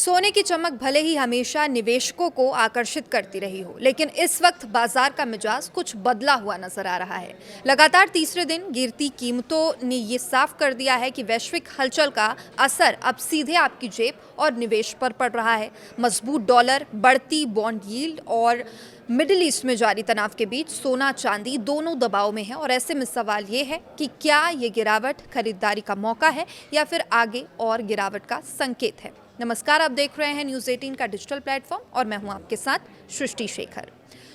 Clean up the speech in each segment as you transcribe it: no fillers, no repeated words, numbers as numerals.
सोने की चमक भले ही हमेशा निवेशकों को आकर्षित करती रही हो, लेकिन इस वक्त बाजार का मिजाज कुछ बदला हुआ नजर आ रहा है। लगातार तीसरे दिन गिरती कीमतों ने ये साफ कर दिया है कि वैश्विक हलचल का असर अब सीधे आपकी जेब और निवेश पर पड़ रहा है। मजबूत डॉलर, बढ़ती बॉन्ड यील्ड और मिडिल ईस्ट में जारी तनाव के बीच सोना चांदी दोनों दबाव में है और ऐसे में सवाल ये है कि क्या ये गिरावट खरीदारी का मौका है या फिर आगे और गिरावट का संकेत है। नमस्कार, आप देख रहे हैं न्यूज़ 18 का डिजिटल प्लेटफॉर्म और मैं हूं आपके साथ सृष्टि शेखर।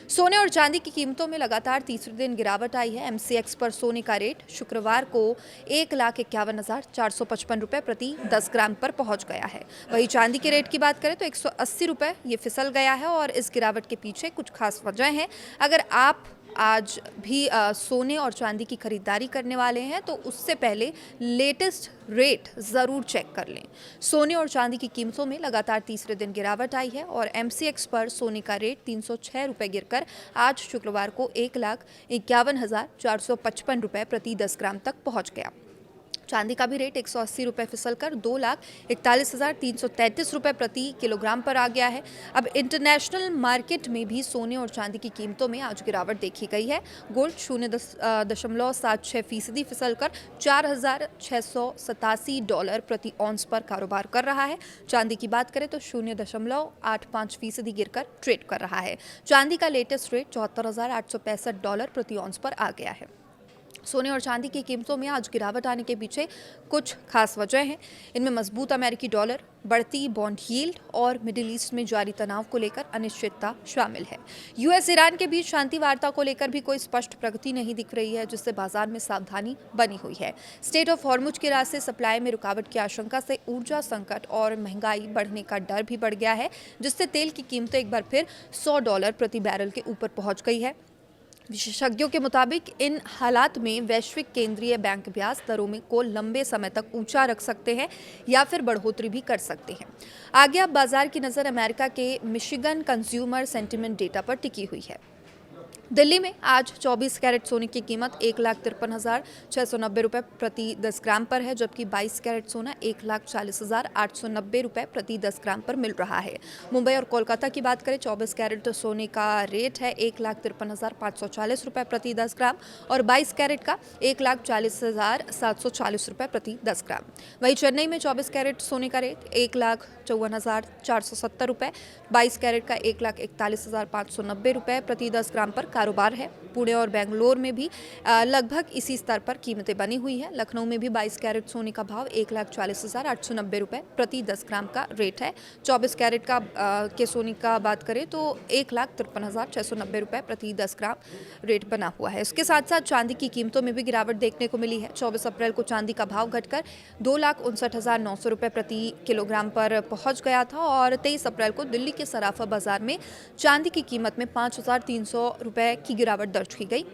सोने और चांदी की कीमतों में लगातार तीसरे दिन गिरावट आई है। एमसीएक्स पर सोने का रेट शुक्रवार को 1,51,455 रुपये प्रति 10 ग्राम पर पहुंच गया है। वहीं चांदी के रेट की बात करें तो 180 रुपये ये फिसल गया है और इस गिरावट के पीछे कुछ खास वजह हैं। अगर आप आज भी सोने और चांदी की खरीदारी करने वाले हैं तो उससे पहले लेटेस्ट रेट ज़रूर चेक कर लें। सोने और चांदी की कीमतों में लगातार तीसरे दिन गिरावट आई है और एमसीएक्स पर सोने का रेट 306 रुपये गिरकर आज शुक्रवार को 1,51,455 रुपये प्रति 10 ग्राम तक पहुंच गया। चांदी का भी रेट 180 रुपये फिसलकर 2,41,333 रुपये प्रति किलोग्राम पर आ गया है। अब इंटरनेशनल मार्केट में भी सोने और चांदी की कीमतों में आज गिरावट देखी गई है। गोल्ड 0.76% फिसलकर $4,687 प्रति ऑन्स पर कारोबार कर रहा है। चांदी की बात करें तो 0.85% गिरकर ट्रेड कर रहा है। चांदी का लेटेस्ट रेट $74,865 प्रति ऑन्स पर आ गया है। सोने और चांदी की कीमतों में आज गिरावट आने के पीछे कुछ खास वजह हैं। इनमें मजबूत अमेरिकी डॉलर, बढ़ती बॉन्ड यील्ड और मिडिल ईस्ट में जारी तनाव को लेकर अनिश्चितता शामिल है। यूएस ईरान के बीच शांति वार्ता को लेकर भी कोई स्पष्ट प्रगति नहीं दिख रही है, जिससे बाजार में सावधानी बनी हुई है। स्टेट ऑफ हॉर्मुज के रास्ते सप्लाई में रुकावट की आशंका से ऊर्जा संकट और महंगाई बढ़ने का डर भी बढ़ गया है, जिससे तेल की कीमतें एक बार फिर $100 प्रति बैरल के ऊपर पहुंच गई है। विशेषज्ञों के मुताबिक इन हालात में वैश्विक केंद्रीय बैंक ब्याज दरों में को लंबे समय तक ऊंचा रख सकते हैं या फिर बढ़ोतरी भी कर सकते हैं। आगे अब बाजार की नज़र अमेरिका के मिशिगन कंज्यूमर सेंटिमेंट डेटा पर टिकी हुई है। दिल्ली में आज 24 कैरेट सोने की कीमत 1,53,690 रुपये प्रति 10 ग्राम पर है, जबकि 22 कैरेट सोना 1,40,890 रुपये प्रति 10 ग्राम पर मिल रहा है। मुंबई और कोलकाता की बात करें, 24 कैरेट सोने का रेट है 1,53,540 रुपये प्रति 10 ग्राम और 22 कैरेट का 1,40,740 रुपये प्रति 10 ग्राम। वहीं चेन्नई में 24 कैरेट सोने का रेट 1,54,470 रुपये, 22 कैरेट का 1,41,590 रुपये प्रति 10 ग्राम पर कारोबार है। पुणे और बेंगलोर में भी लगभग इसी स्तर पर कीमतें बनी हुई हैं। लखनऊ में भी 22 कैरेट सोने का भाव 1,40,890 रुपये प्रति 10 ग्राम का रेट है। 24 कैरेट का के सोने का बात करें तो 1,53,690 रुपये प्रति 10 ग्राम रेट बना हुआ है। इसके साथ साथ चांदी की कीमतों में भी गिरावट देखने को मिली है। 24 अप्रैल को चांदी का भाव घटकर 2,59,900 रुपये प्रति किलोग्राम पर पहुंच गया था और 23 अप्रैल को दिल्ली के सराफा बाजार में चांदी की कीमत में 5,300 रुपये की गिरावट दर्ज की गई,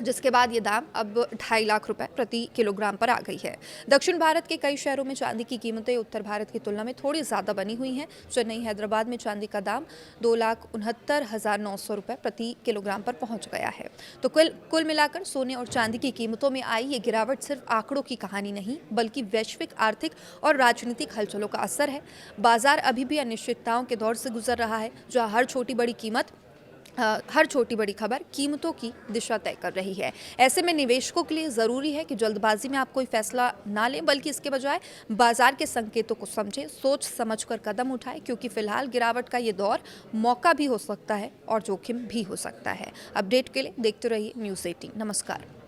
जिसके बाद ये दाम अब 2.5 लाख रुपए प्रति किलोग्राम पर आ गई है। दक्षिण भारत के कई शहरों में चांदी की कीमतें उत्तर भारत की तुलना में थोड़ी ज़्यादा बनी हुई हैं। चेन्नई, हैदराबाद में चांदी का दाम 2,69,900 रुपये प्रति किलोग्राम पर पहुंच गया है। तो कुल मिलाकर सोने और चांदी की कीमतों में आई ये गिरावट सिर्फ आंकड़ों की कहानी नहीं, बल्कि वैश्विक आर्थिक और राजनीतिक हलचलों का असर है। बाजार अभी भी अनिश्चितताओं के दौर से गुजर रहा है, जहाँ हर छोटी बड़ी खबर कीमतों की दिशा तय कर रही है। ऐसे में निवेशकों के लिए ज़रूरी है कि जल्दबाजी में आप कोई फैसला ना लें, बल्कि इसके बजाय बाजार के संकेतों को समझें, सोच समझकर कदम उठाएं, क्योंकि फिलहाल गिरावट का ये दौर मौका भी हो सकता है और जोखिम भी हो सकता है। अपडेट के लिए देखते रहिए न्यूज़ 18। नमस्कार।